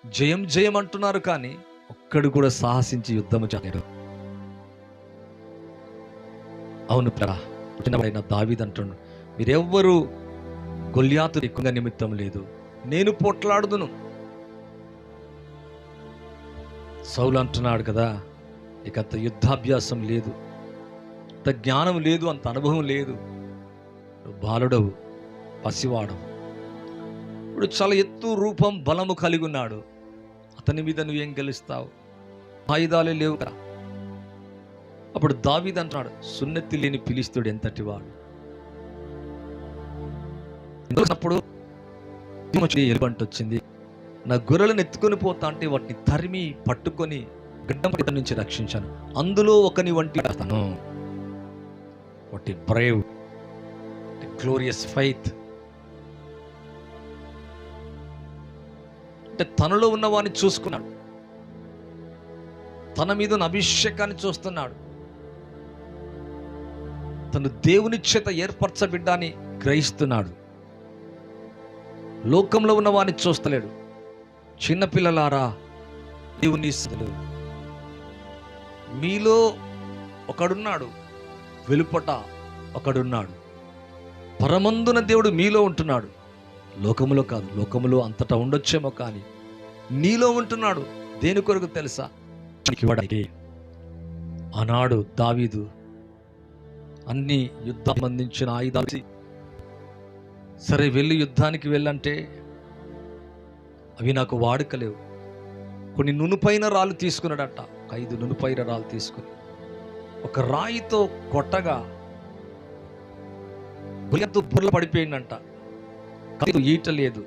జయం జయం అంటున్నారు కానీ ఒక్కడు కూడా సాహసించి యుద్ధము చేయలేడు. అవును ప్రా పుట్టినవాడైన దావీదు అంటున్నాడు, మీరెవ్వరూ గొల్యాతు ఎక్కువగా నిమిత్తం లేదు, నేను పోట్లాడుదును. సౌలు అంటున్నాడు కదా, ఇక అంత యుద్ధాభ్యాసం లేదు, అంత జ్ఞానం లేదు, అంత అనుభవం లేదు, నువ్వు బాలుడవు, పసివాడవు. ఇప్పుడు చాలా ఎత్తు రూపం బలము కలిగి ఉన్నాడు, అతని మీద నువ్వేం గెలుస్తావు? ఆయుధాలే లేవు కదా. అప్పుడు దావీదు అంటున్నాడు, సున్నతి లేని ఫిలిష్తీయుడు ఎంతటి వాడు. అప్పుడు ఎలుబంట వచ్చింది, నా గొర్రెలను ఎత్తుకొని పోతా అంటే వాటిని తరిమి పట్టుకొని గడ్డం నుంచి రక్షించాను, అందులో ఒకని వంటి అతను. వాటి బ్రేవ్ గ్లోరియస్ ఫైత్ అంటే తనలో ఉన్నవాడిని చూసుకున్నాడు, తన మీద ఉన్న అభిషేకాన్ని చూస్తున్నాడు, తను దేవుని చేత ఏర్పరచబిడ్డాన్ని గ్రహిస్తున్నాడు. లోకంలో ఉన్న వాడిని చూస్తలేడు. చిన్నపిల్లలారా, దేవుని మీలో ఒకడున్నాడు, వెలుపట ఒకడున్నాడు. పరమందున దేవుడు మీలో ఉంటున్నాడు, లోకములో కాదు. లోకములో అంతటా ఉండొచ్చేమో కానీ నీలో ఉంటున్నాడు. దేని కొరకు తెలుసా? ఆనాడు దావీదు అన్ని యుద్ధం సంబంధించిన ఆయుధాలు, సరే వెళ్ళి యుద్ధానికి వెళ్ళంటే అవి నాకు వాడుకలేవు. కొన్ని నునుపైన రాళ్ళు తీసుకున్నాడట, 5 నునుపైన రాళ్ళు తీసుకుని ఒక రాయితో కొట్టగా బుర్ర పడిపోయిందంట. ఈట లేదు.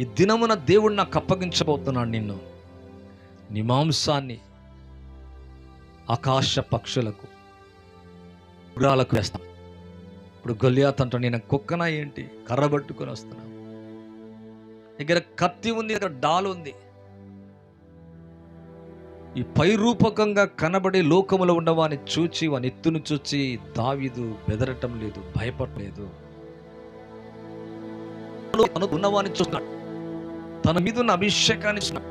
ఈ దినమున దేవుడు నాకు అప్పగించబోతున్నాడు నిన్ను, నీ మాంసాన్ని ఆకాశ పక్షులకు మృగాలకు వేస్తాను. ఇప్పుడు గొల్యాతు అంటాడు, నేను కుక్కనా ఏంటి, కర్ర పట్టుకొని వస్తున్నా, దగ్గర కత్తి ఉంది, దగ్గర డాలు ఉంది. ఈ పైరూపకంగా కనబడే లోకములో ఉన్నవాని చూచి, వాని ఎత్తును చూచి దావీదు బెదరటం లేదు, భయపడలేదు. ఉన్నవాని చూస్తున్నాడు, తన మీద ఉన్న అభిషేకాన్ని చూస్తున్నాడు.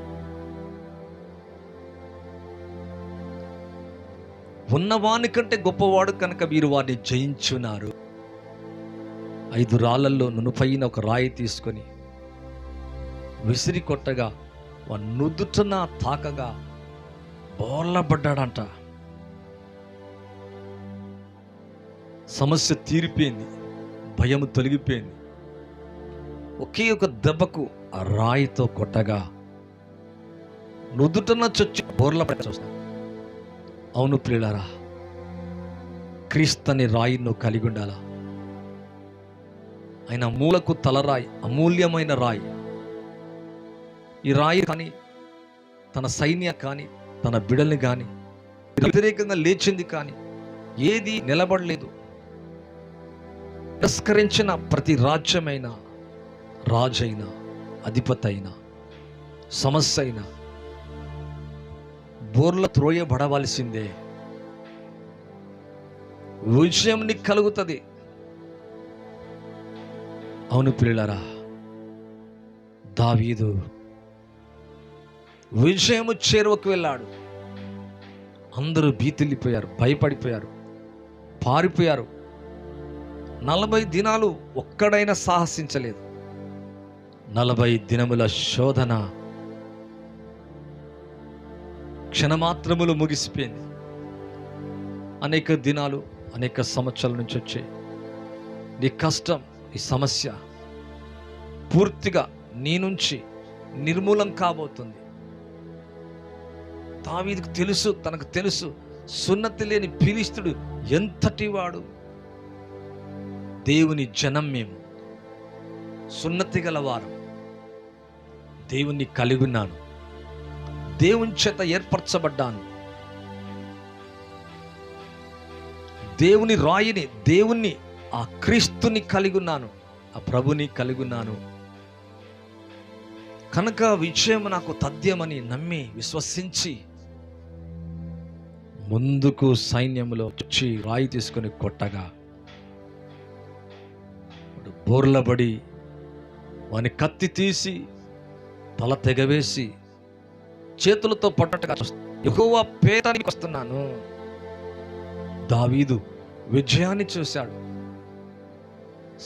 ఉన్నవాని కంటే గొప్పవాడు కనుక మీరు వారిని జయించున్నారు. 5 రాళ్లలో నునుపైన ఒక రాయి తీసుకొని విసిరి కొట్టగా వాడు నుదుటన తాకగా బోర్లబడ్డాడంట. సమస్య తీరిపోయింది, భయం తొలగిపోయింది. ఒకే ఒక దెబ్బకు ఆ రాయితో కొట్టగా నుదుటన చొచ్చి బోర్లపడి చూస్తాను. అవును ప్రియులారా, క్రీస్తు అనే రాయి నువ్వు కలిగి ఉండాలా. ఆయన మూలకు తలరాయి, అమూల్యమైన రాయి. ఈ రాయి కానీ తన సైన్య కానీ తన బిడల్ని కానీ వ్యతిరేకంగా లేచింది కానీ ఏది నిలబడలేదు. తిరస్కరించిన ప్రతి రాజ్యమైన, రాజైన, అధిపతి అయినా, సమస్య అయినా బోర్ల త్రోయబడవలసిందే. విజయం నీకు కలుగుతుంది. అవును ప్రియులారా, దావీదు విజయము చేరువకు వెళ్ళాడు. అందరూ భీతిల్లిపోయారు, భయపడిపోయారు, పారిపోయారు. 40 దినాలు ఒక్కడైనా సాహసించలేదు. 40 దినముల శోధన క్షణమాత్రములు ముగిసిపోయింది. అనేక దినాలు, అనేక సంవత్సరాల నుంచి వచ్చే నీ కష్టం, ఈ సమస్య పూర్తిగా నీ నుంచి నిర్మూలం కాబోతుంది. దావీదుకు తెలుసు, తనకు తెలుసు, సున్నతి లేని ఫిలిష్తీయుడు ఎంతటి వాడు. దేవుని జనం మేము, సున్నతి గలవారం, దేవుణ్ణి కలిగి ఉన్నాను, దేవుని చేత ఏర్పరచబడ్డాను, దేవుని రాయిని, దేవుణ్ణి, ఆ క్రీస్తుని కలిగి ఉన్నాను, ఆ ప్రభుని కలిగి ఉన్నాను కనుక విజయం నాకు తథ్యమని నమ్మి విశ్వసించి ముందుకు సైన్యంలో వచ్చి రాయి తీసుకొని కొట్టగా బోర్లబడి వాని కత్తి తీసి తల తెగవేసి చేతులతో పట్టట్టుగా యెహోవా పేరానికి వస్తున్నాను. దావీదు విజయాన్ని చూశాడు.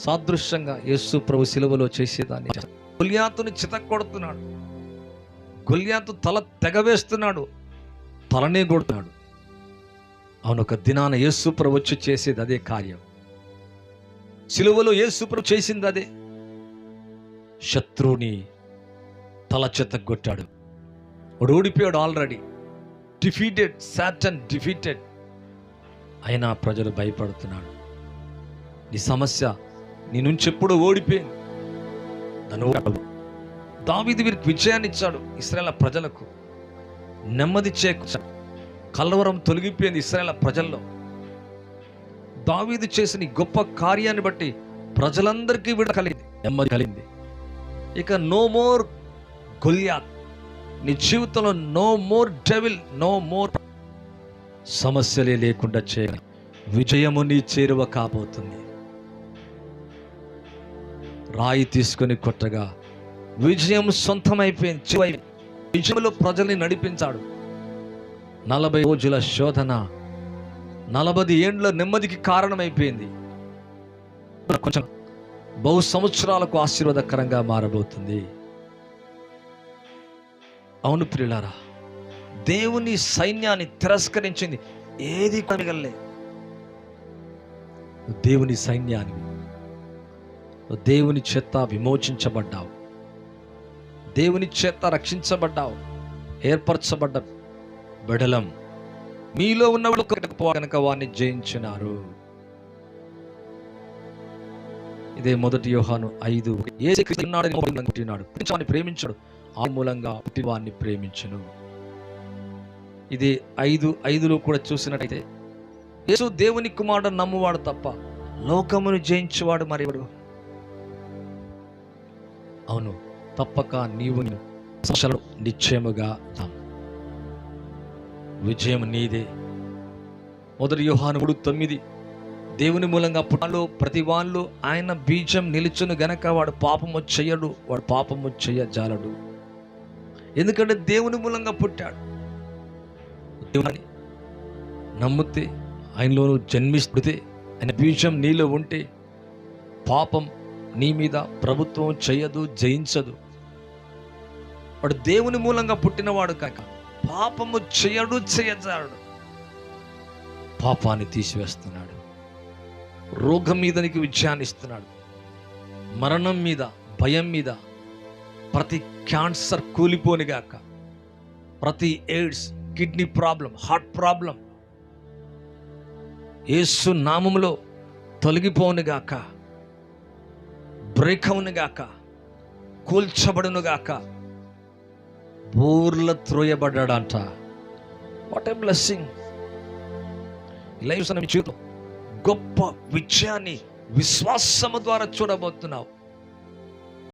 సాదృశ్యంగా యేసు ప్రభు శిలువలో చేసేదాన్ని గొల్యాతుని చితక్కొడుతున్నాడు. గొల్యాతు తల తెగవేస్తున్నాడు, తలనే కొడుతున్నాడు. అవును, ఒక దినాన యేసు ప్రభు వచ్చి చేసేది అదే కార్యం. శిలువలో యేసు ప్రభు చేసింది అదే. శత్రువుని తల చితగ్గొట్టాడు. వాడు ఓడిపోయాడు ఆల్రెడీ. Defeated, Satan defeated. అయినా ప్రజలు భయపడుతున్నాడు. నీ సమస్య నీ నుంచి ఎప్పుడూ ఓడిపోయింది. దావీదు వీరికి విజయాన్ని ఇచ్చాడు. ఇశ్రాయేలు ప్రజలకు నెమ్మది చేకూర్చాడు. కలవరం తొలగిపోయింది ఇశ్రాయేలు ప్రజల్లో. దావీదు చేసిన గొప్ప కార్యాన్ని బట్టి ప్రజలందరికీ విడుదల కలిగింది, నెమ్మది కలిగింది. ఇక నో మోర్ గొల్యాత్. నీ జీవితంలో no more devil, no more. సమస్యలే లేకుండా చేయాలి. విజయము నీ చేరువ కాబోతుంది. రాయి తీసుకొని కొట్టగా విజయం సొంతమైపోయింది. విజయంలో ప్రజల్ని నడిపించాడు. 40 రోజుల శోధన 40 ఏండ్ల నెమ్మదికి కారణమైపోయింది. కొంచెం బహు సంవత్సరాలకు ఆశీర్వాదకరంగా మారబోతుంది. అవును ప్రియులారా, దేవుని సైన్యాన్ని తిరస్కరించింది ఏది కనగలే. దేవుని సైన్యాన్ని, దేవుని చేత విమోచించబడ్డావు, దేవుని చేత రక్షించబడ్డావు, ఏర్పరచబడ్డ బెడలం మీలో ఉన్నవాడు కనుక వారిని జయించినారు. ఇదే 1 యోహాను 5:8 ప్రేమించాడు, ఆ మూలంగా వారిని ప్రేమించును. ఇది 5:5లో కూడా చూసినట్టయితే యేసు దేవుని కుమారుడు నమ్మువాడు తప్ప లోకమును జయించేవాడు మరెవడు. అవును, తప్పక నీవు నిశ్చయముగా విజయం నీదే. 1 యోహాను 3:9 దేవుని మూలంగా పుట్టాలో ప్రతి వాళ్ళు ఆయన బీజం నిలుచును గనక వాడు పాపము చెయ్యడు, వాడు పాపము చెయ్యజాలడు. ఎందుకంటే దేవుని మూలంగా పుట్టాడు. దేవుని నమ్మితే, ఆయనలో జన్మిస్తే, ఆయన బీజం నీలో ఉంటే పాపం నీ మీద ప్రభుత్వం చెయ్యదు, జయించదు. వాడు దేవుని మూలంగా పుట్టినవాడు కాక పాపము చెయ్యడు, చెయ్యజాలడు. పాపాన్ని తీసివేస్తున్నాడు. రోగం మీద నీకు విజయాన్ని ఇస్తున్నాడు. మరణం మీద, భయం మీద, ప్రతి క్యాన్సర్ కూలిపోనిగాక, ప్రతి AIDS, kidney problem, heart problem యేసు నామములో తొలగిపోనుగాక, బ్రేక్ అవునుగాక, కూల్చబడునుగాక. బోర్ల త్రోయబడ్డాడంట. What a blessing. లైఫ్ జీవితం గొప్ప విజయాన్ని విశ్వాసము ద్వారా చూడబోతున్నావు.